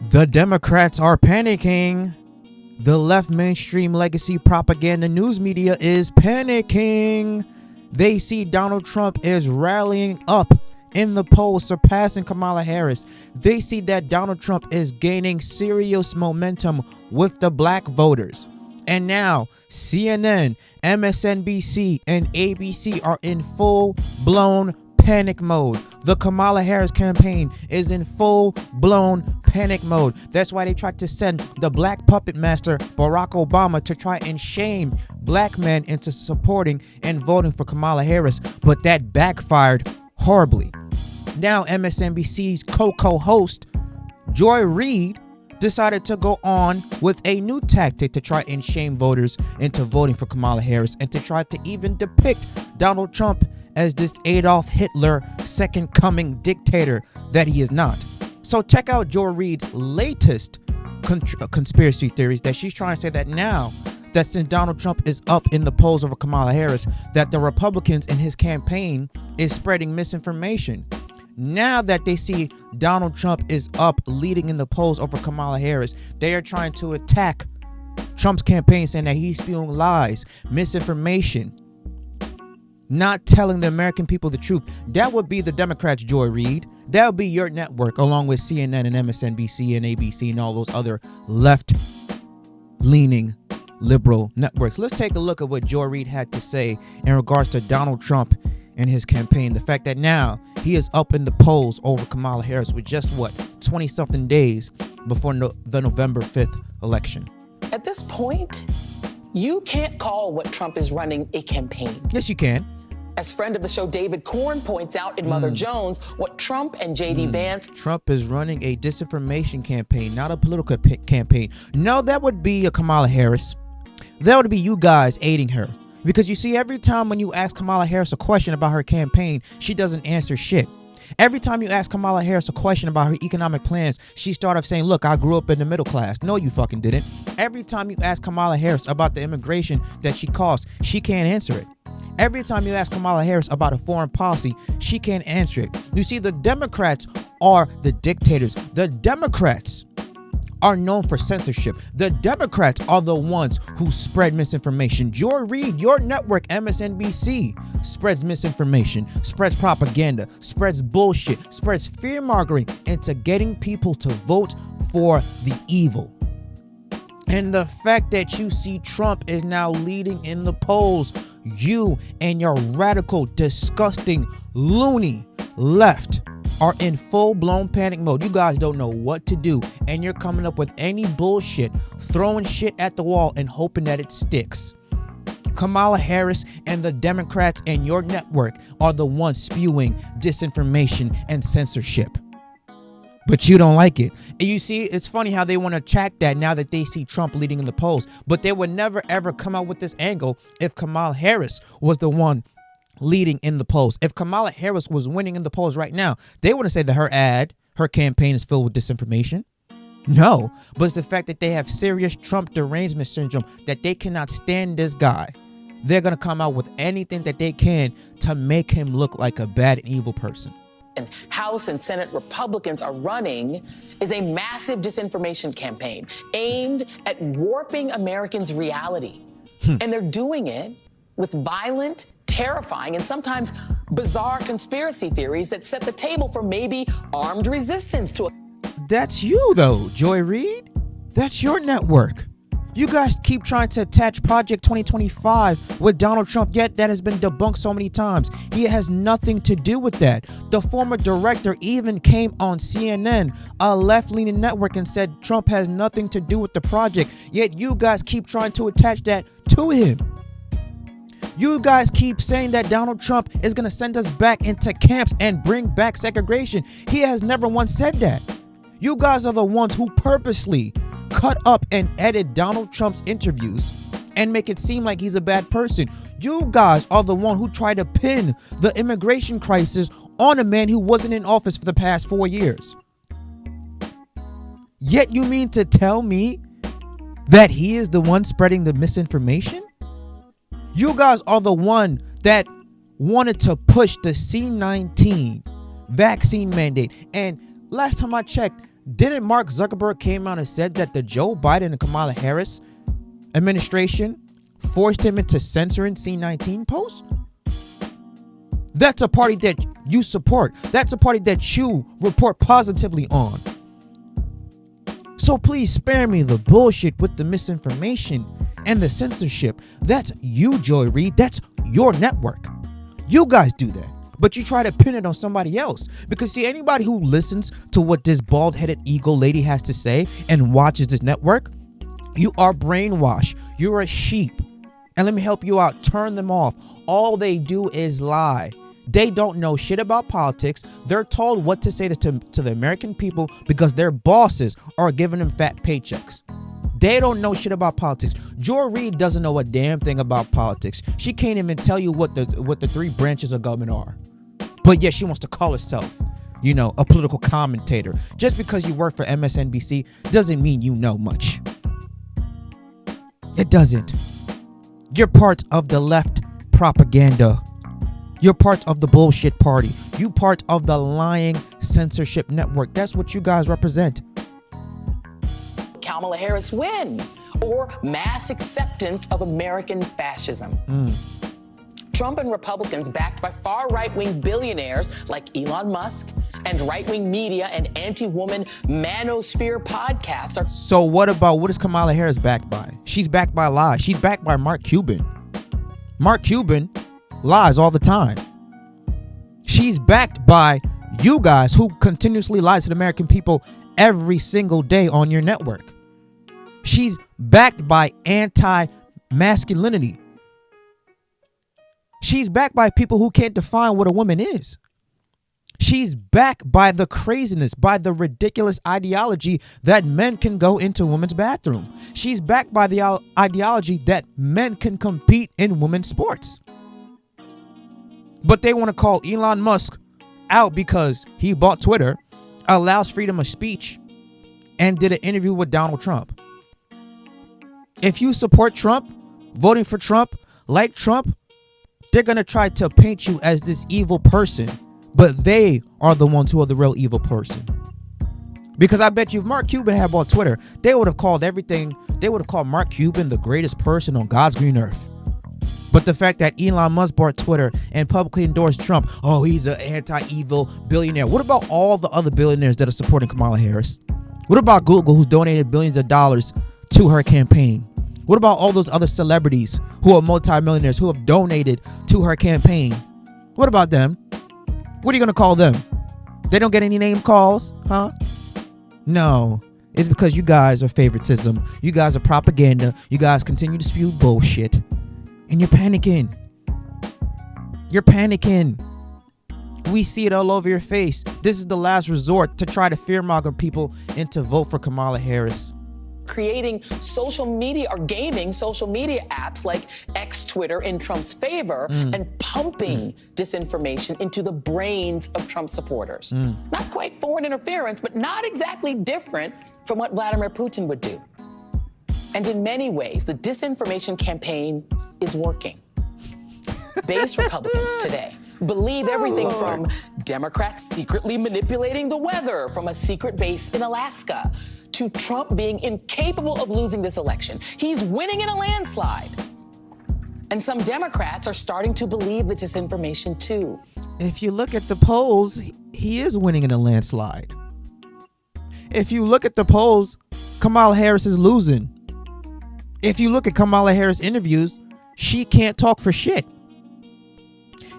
The Democrats are panicking. The left mainstream legacy propaganda news media is panicking. They see Donald Trump is rallying up in the polls, surpassing Kamala Harris. They see that Donald Trump is gaining serious momentum with the black voters. And now CNN, MSNBC, and ABC are in full-blown panic mode. The Kamala Harris campaign is in full-blown panic mode. That's why they tried to send the black puppet master Barack Obama to try and shame black men into supporting and voting for Kamala Harris, but that backfired horribly. Now MSNBC's co-host Joy Reid decided to go on with a new tactic to try and shame voters into voting for Kamala Harris and to try to even depict Donald Trump as this Adolf Hitler second coming dictator that he is not. So check out Joy Reid's latest conspiracy theories that she's trying to say that now that since Donald Trump is up in the polls over Kamala Harris, that the Republicans in his campaign is spreading misinformation. Now that they see Donald Trump is up leading in the polls over Kamala Harris, they are trying to attack Trump's campaign, saying that he's spewing lies, misinformation, not telling the American people the truth. That would be the Democrats, Joy Reid. That would be your network, along with CNN and MSNBC and ABC and all those other left-leaning liberal networks. Let's take a look at what Joy Reid had to say in regards to Donald Trump and his campaign. The fact that now he is up in the polls over Kamala Harris with just 20-something days before the November 5th election. At this point, you can't call what Trump is running a campaign. Yes, you can. As friend of the show David Corn points out in Mother Jones, what Trump and J.D. Vance... Trump is running a disinformation campaign, not a political campaign. No, that would be a Kamala Harris. That would be you guys aiding her. Because you see, every time when you ask Kamala Harris a question about her campaign, she doesn't answer shit. Every time you ask Kamala Harris a question about her economic plans, she started off saying, look, I grew up in the middle class. No, you fucking didn't. Every time you ask Kamala Harris about the immigration that she caused, she can't answer it. Every time you ask Kamala Harris about a foreign policy, she can't answer it. You see, the Democrats are the dictators. The Democrats are known for censorship. The Democrats are the ones who spread misinformation. Joy Reid, your network, MSNBC, spreads misinformation, spreads propaganda, spreads bullshit, spreads fear-mongering into getting people to vote for the evil. And the fact that you see Trump is now leading in the polls, you and your radical, disgusting, loony left are in full-blown panic mode. You guys don't know what to do, and you're coming up with any bullshit, throwing shit at the wall and hoping that it sticks. Kamala Harris and the Democrats and your network are the ones spewing disinformation and censorship. But you don't like it. And you see, it's funny how they want to attack that now that they see Trump leading in the polls. But they would never, ever come out with this angle if Kamala Harris was the one leading in the polls. If Kamala Harris was winning in the polls right now, they wouldn't say that her campaign is filled with disinformation. No, but it's the fact that they have serious Trump derangement syndrome, that they cannot stand this guy. They're going to come out with anything that they can to make him look like a bad and evil person. And House and Senate Republicans are running is a massive disinformation campaign aimed at warping Americans' reality. And they're doing it with violent, terrifying, and sometimes bizarre conspiracy theories that set the table for maybe armed resistance to a... That's you, though, Joy Reid. That's your network. You guys keep trying to attach Project 2025 with Donald Trump, yet that has been debunked so many times. He has nothing to do with that. The former director even came on CNN, a left-leaning network, and said Trump has nothing to do with the project, yet you guys keep trying to attach that to him. You guys keep saying that Donald Trump is going to send us back into camps and bring back segregation. He has never once said that. You guys are the ones who purposely cut up and edit Donald Trump's interviews and make it seem like he's a bad person. You guys are the one who tried to pin the immigration crisis on a man who wasn't in office for the past 4 years. Yet you mean to tell me that he is the one spreading the misinformation? You guys are the one that wanted to push the C-19 vaccine mandate. And last time I checked, Didn't Mark Zuckerberg came out and said that the Joe Biden and Kamala Harris administration forced him into censoring C-19 posts? That's a party that you support. That's a party that you report positively on. So please spare me the bullshit with the misinformation and the censorship. That's you, Joy Reid. That's your network. You guys do that. But you try to pin it on somebody else. Because see, anybody who listens to what this bald-headed eagle lady has to say and watches this network, you are brainwashed. You're a sheep. And let me help you out. Turn them off. All they do is lie. They don't know shit about politics. They're told what to say to the American people because their bosses are giving them fat paychecks. They don't know shit about politics. Joy Reid doesn't know a damn thing about politics. She can't even tell you what the three branches of government are. But yet she wants to call herself, a political commentator. Just because you work for MSNBC doesn't mean you know much. It doesn't. You're part of the left propaganda. You're part of the bullshit party. You part of the lying censorship network. That's what you guys represent. Kamala Harris win or mass acceptance of American fascism. Trump and Republicans backed by far right-wing billionaires like Elon Musk and right-wing media and anti-woman manosphere podcasts are... So what is Kamala Harris backed by? She's backed by lies. She's backed by Mark Cuban. Mark Cuban lies all the time. She's backed by you guys who continuously lie to the American people every single day on your network. She's backed by anti-masculinity. She's backed by people who can't define what a woman is. She's backed by the craziness, by the ridiculous ideology that men can go into women's bathroom. She's backed by the ideology that men can compete in women's sports. But they want to call Elon Musk out because he bought Twitter, allows freedom of speech, and did an interview with Donald Trump. If you support Trump, voting for Trump, like Trump, they're going to try to paint you as this evil person, but they are the ones who are the real evil person. Because I bet you if Mark Cuban had bought Twitter, they would have called Mark Cuban the greatest person on God's green earth. But the fact that Elon Musk bought Twitter and publicly endorsed Trump, oh, he's an anti-evil billionaire. What about all the other billionaires that are supporting Kamala Harris? What about Google, who's donated billions of dollars to her campaign? What about all those other celebrities who are multimillionaires who have donated to her campaign? What about them? What are you going to call them? They don't get any name calls, huh? No, it's because you guys are favoritism. You guys are propaganda. You guys continue to spew bullshit. And you're panicking. You're panicking. We see it all over your face. This is the last resort to try to fearmonger people into vote for Kamala Harris. Creating social media or gaming social media apps like X Twitter in Trump's favor and pumping disinformation into the brains of Trump supporters. Not quite foreign interference, but not exactly different from what Vladimir Putin would do. And in many ways, the disinformation campaign is working. Base Republicans today believe everything from Democrats secretly manipulating the weather from a secret base in Alaska to Trump being incapable of losing this election. He's winning in a landslide. And some Democrats are starting to believe the disinformation too. If you look at the polls, he is winning in a landslide. If you look at the polls, Kamala Harris is losing. If you look at Kamala Harris interviews, she can't talk for shit.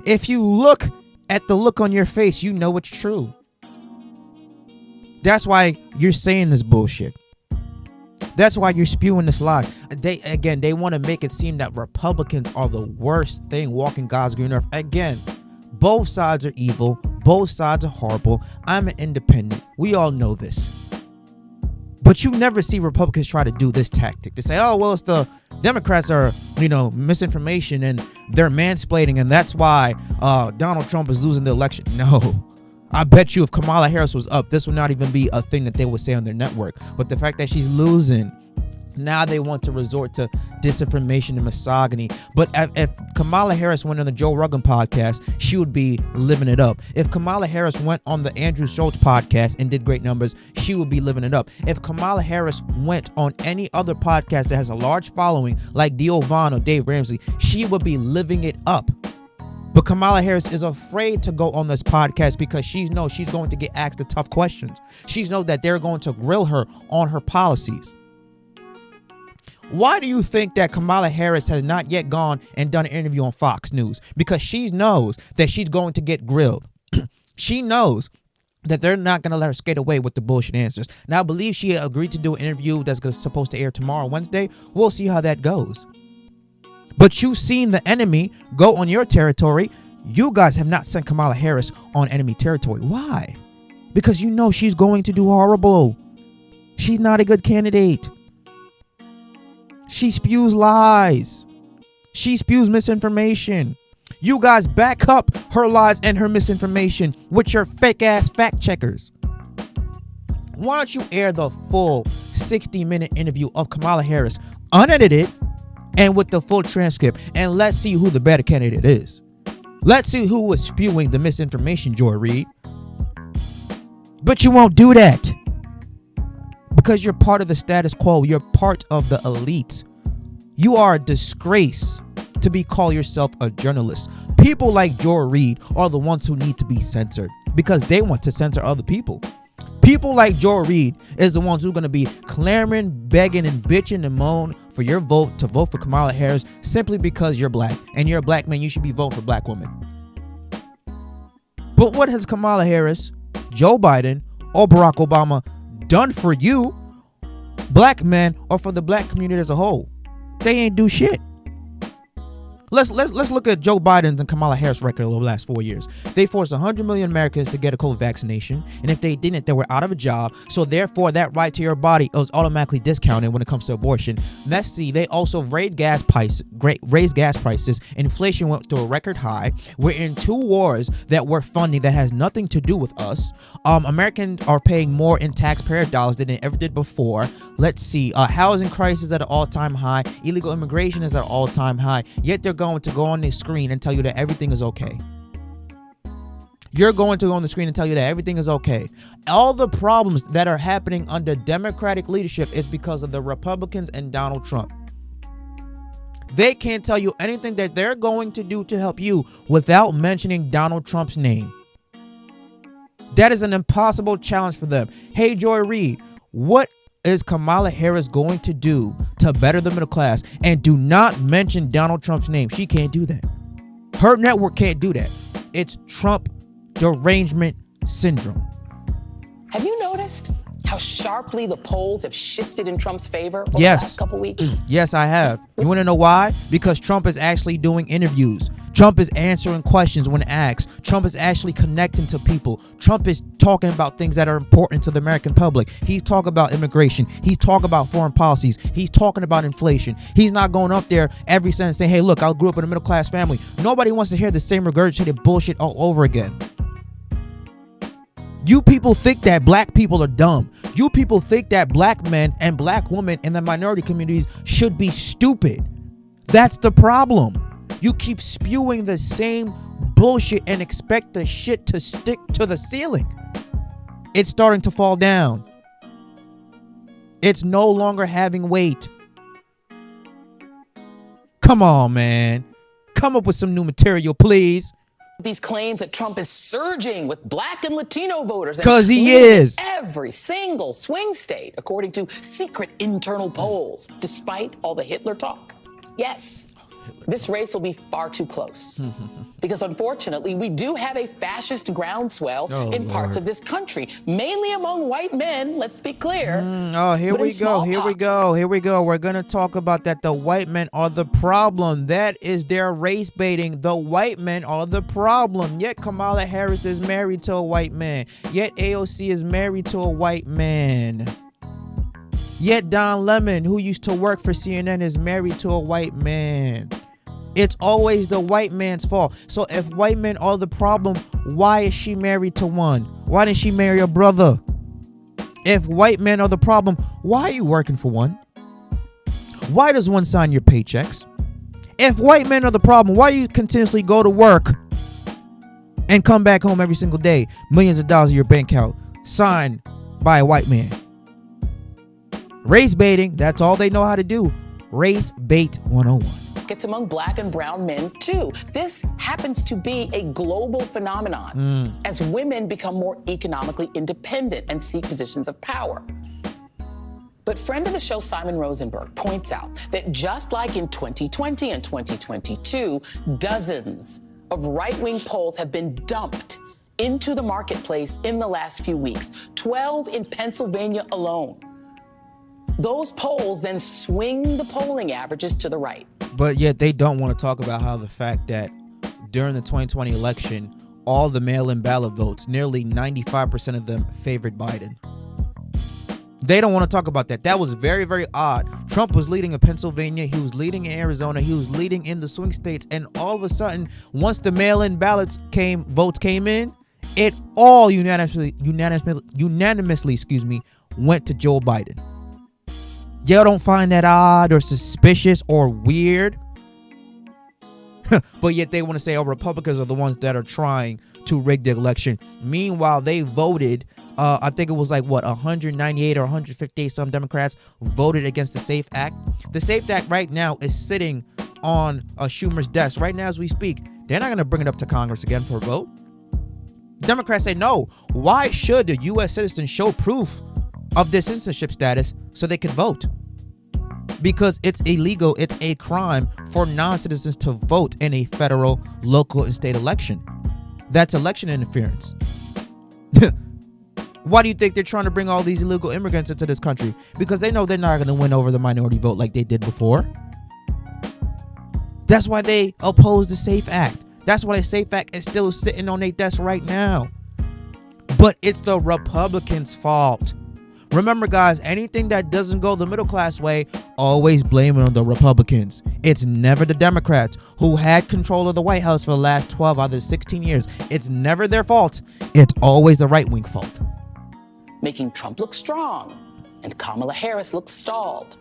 If you look at the look on your face, you know it's true. That's why you're saying this bullshit. That's why you're spewing this lie. They want to make it seem that Republicans are the worst thing walking God's green earth. Again, both sides are evil. Both sides are horrible. I'm an independent. We all know this. But you never see Republicans try to do this tactic to say, oh, well, it's the Democrats are, misinformation and they're mansplaining. And that's why Donald Trump is losing the election. No. I bet you if Kamala Harris was up, this would not even be a thing that they would say on their network. But the fact that she's losing Now they want to resort to disinformation and misogyny. But if Kamala Harris went on the Joe Rogan podcast, she would be living it up. If Kamala Harris went on the Andrew Schultz podcast and did great numbers, she would be living it up. If Kamala Harris went on any other podcast that has a large following like Dio Vaughn or Dave Ramsey, she would be living it up. But Kamala Harris is afraid to go on this podcast because she knows she's going to get asked the tough questions. She knows that they're going to grill her on her policies. Why do you think that Kamala Harris has not yet gone and done an interview on Fox News? Because she knows that she's going to get grilled. She knows that they're not going to let her skate away with the bullshit answers. Now, I believe she agreed to do an interview that's supposed to air tomorrow, Wednesday. We'll see how that goes. But you've seen the enemy go on your territory. You guys have not sent Kamala Harris on enemy territory. Why? Because you know she's going to do horrible. She's not a good candidate. She spews lies. She spews misinformation. You guys back up her lies and her misinformation with your fake ass fact checkers. Why don't you air the full 60-minute interview of Kamala Harris, unedited and with the full transcript, and let's see who the better candidate is. Let's see who was spewing the misinformation, Joy Reid. But you won't do that. Because you're part of the status quo. You're part of the elite. You are a disgrace to be called yourself a journalist. People like Joy Reid are the ones who need to be censored because they want to censor other people. People like Joy Reid is the ones who are going to be clamoring, begging, and bitching and moan for your vote to vote for Kamala Harris simply because you're black. And you're a black man, you should be voting for black women. But what has Kamala Harris, Joe Biden, or Barack Obama done for you, black men, or for the black community as a whole? They ain't do shit. Let's look at Joe Biden's and Kamala Harris record over the last 4 years. They forced 100 million Americans to get a COVID vaccination, and if they didn't, they were out of a job. So therefore, that right to your body was automatically discounted when it comes to abortion. Let's see, they also raised gas prices. Inflation went to a record high. We're in 2 wars that we're funding that has nothing to do with us. Americans are paying more in taxpayer dollars than they ever did before. Let's see, housing crisis at an all-time high. Illegal immigration is at an all-time high. Yet they're going to go on the screen and tell you that everything is okay. You're going to go on the screen and tell you that everything is okay. All the problems that are happening under Democratic leadership is because of the Republicans and Donald Trump. They can't tell you anything that they're going to do to help you without mentioning Donald Trump's name. That is an impossible challenge for them. Hey, Joy Reid, what is Kamala Harris going to do to better the middle class? And do not mention Donald Trump's name. She can't do that. Her network can't do that. It's Trump derangement syndrome. Have you noticed how sharply the polls have shifted in Trump's favor over the last couple weeks? Yes, I have. You want to know why? Because Trump is actually doing interviews. Trump is answering questions when asked. Trump is actually connecting to people. Trump is talking about things that are important to the American public. He's talking about immigration. He's talking about foreign policies. He's talking about inflation. He's not going up there every sentence saying, hey, look, I grew up in a middle class family. Nobody wants to hear the same regurgitated bullshit all over again. You people think that black people are dumb. You people think that black men and black women in the minority communities should be stupid. That's the problem. You keep spewing the same bullshit and expect the shit to stick to the ceiling. It's starting to fall down. It's no longer having weight. Come on, man. Come up with some new material, please. These claims that Trump is surging with black and Latino voters. Because he is. Every single swing state, according to secret internal polls, despite all the Hitler talk. Yes. This race will be far too close because, unfortunately, we do have a fascist groundswell in parts of this country, mainly among white men. Let's be clear. Here we go. We're going to talk about that. The white men are the problem. That is their race baiting. The white men are the problem. Yet Kamala Harris is married to a white man. Yet AOC is married to a white man. Yet Don Lemon, who used to work for CNN, is married to a white man. It's always the white man's fault. So if white men are the problem, why is she married to one? Why didn't she marry a brother? If white men are the problem, why are you working for one? Why does one sign your paychecks? If white men are the problem, why do you continuously go to work and come back home every single day, millions of dollars in your bank account, signed by a white man? Race baiting, that's all they know how to do. Race bait 101. It's among black and brown men too. This happens to be a global phenomenon as women become more economically independent and seek positions of power. But friend of the show Simon Rosenberg points out that just like in 2020 and 2022, dozens of right-wing polls have been dumped into the marketplace in the last few weeks, 12 in Pennsylvania alone. Those polls then swing the polling averages to the right. But yet they don't want to talk about how the fact that during the 2020 election, all the mail-in ballot votes, nearly 95% of them favored Biden. They don't want to talk about that. That was very, very odd. Trump was leading in Pennsylvania. He was leading in Arizona. He was leading in the swing states. And all of a sudden, once the mail-in votes came in, it all unanimously, went to Joe Biden. Y'all don't find that odd or suspicious or weird? But yet they want to say, oh, Republicans are the ones that are trying to rig the election. Meanwhile, they voted, I think it was like, 198 or 158 some Democrats voted against the SAFE Act. The SAFE Act right now is sitting on Schumer's desk right now as we speak. They're not going to bring it up to Congress again for a vote. Democrats say no. Why should the U.S. citizen show proof of their citizenship status so they can vote? Because it's illegal, it's a crime for non-citizens to vote in a federal, local, and state election. That's election interference. Why do you think they're trying to bring all these illegal immigrants into this country? Because they know they're not going to win over the minority vote like they did before. That's why they oppose the SAFE Act. That's why the SAFE Act is still sitting on their desk right now. But it's the Republicans' fault. Remember, guys, anything that doesn't go the middle class way, always blame it on the Republicans. It's never the Democrats who had control of the White House for the last 12 out of the 16 years. It's never their fault. It's always the right-wing fault. Making Trump look strong and Kamala Harris look stalled.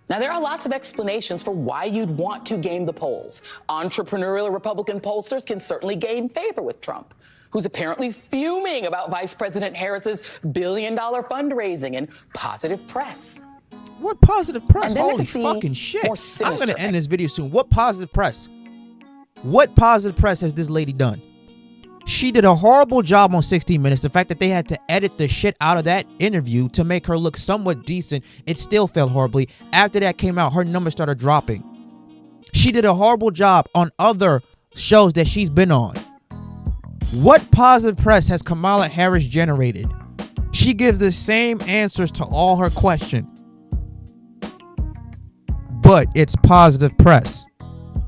Now, there are lots of explanations for why you'd want to game the polls. Entrepreneurial Republican pollsters can certainly gain favor with Trump, who's apparently fuming about Vice President Harris's billion-dollar fundraising and positive press. What positive press? And then Holy there's the fucking shit. more I'm sinister going to end this video soon. What positive press? What positive press has this lady done? She did a horrible job on 60 Minutes. The fact that they had to edit the shit out of that interview to make her look somewhat decent, it still failed horribly. After that came out, her numbers started dropping. She did a horrible job on other shows that she's been on. What positive press has Kamala Harris generated? She gives the same answers to all her questions, but it's positive press.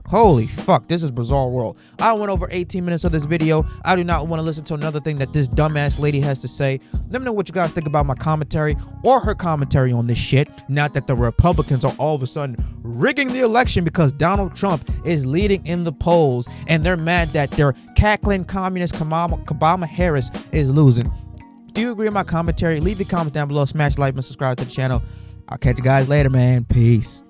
Holy fuck, this is bizarre world. I went over 18 minutes of this video. I do not want to listen to another thing that this dumbass lady has to say. Let me know what you guys think about my commentary or her commentary on this shit. Not that the Republicans are all of a sudden rigging the election because Donald Trump is leading in the polls and they're mad that their cackling communist Kamala Harris is losing. Do you agree with my commentary? Leave your comments down below. Smash like and subscribe to the channel. I'll catch you guys later, man. Peace.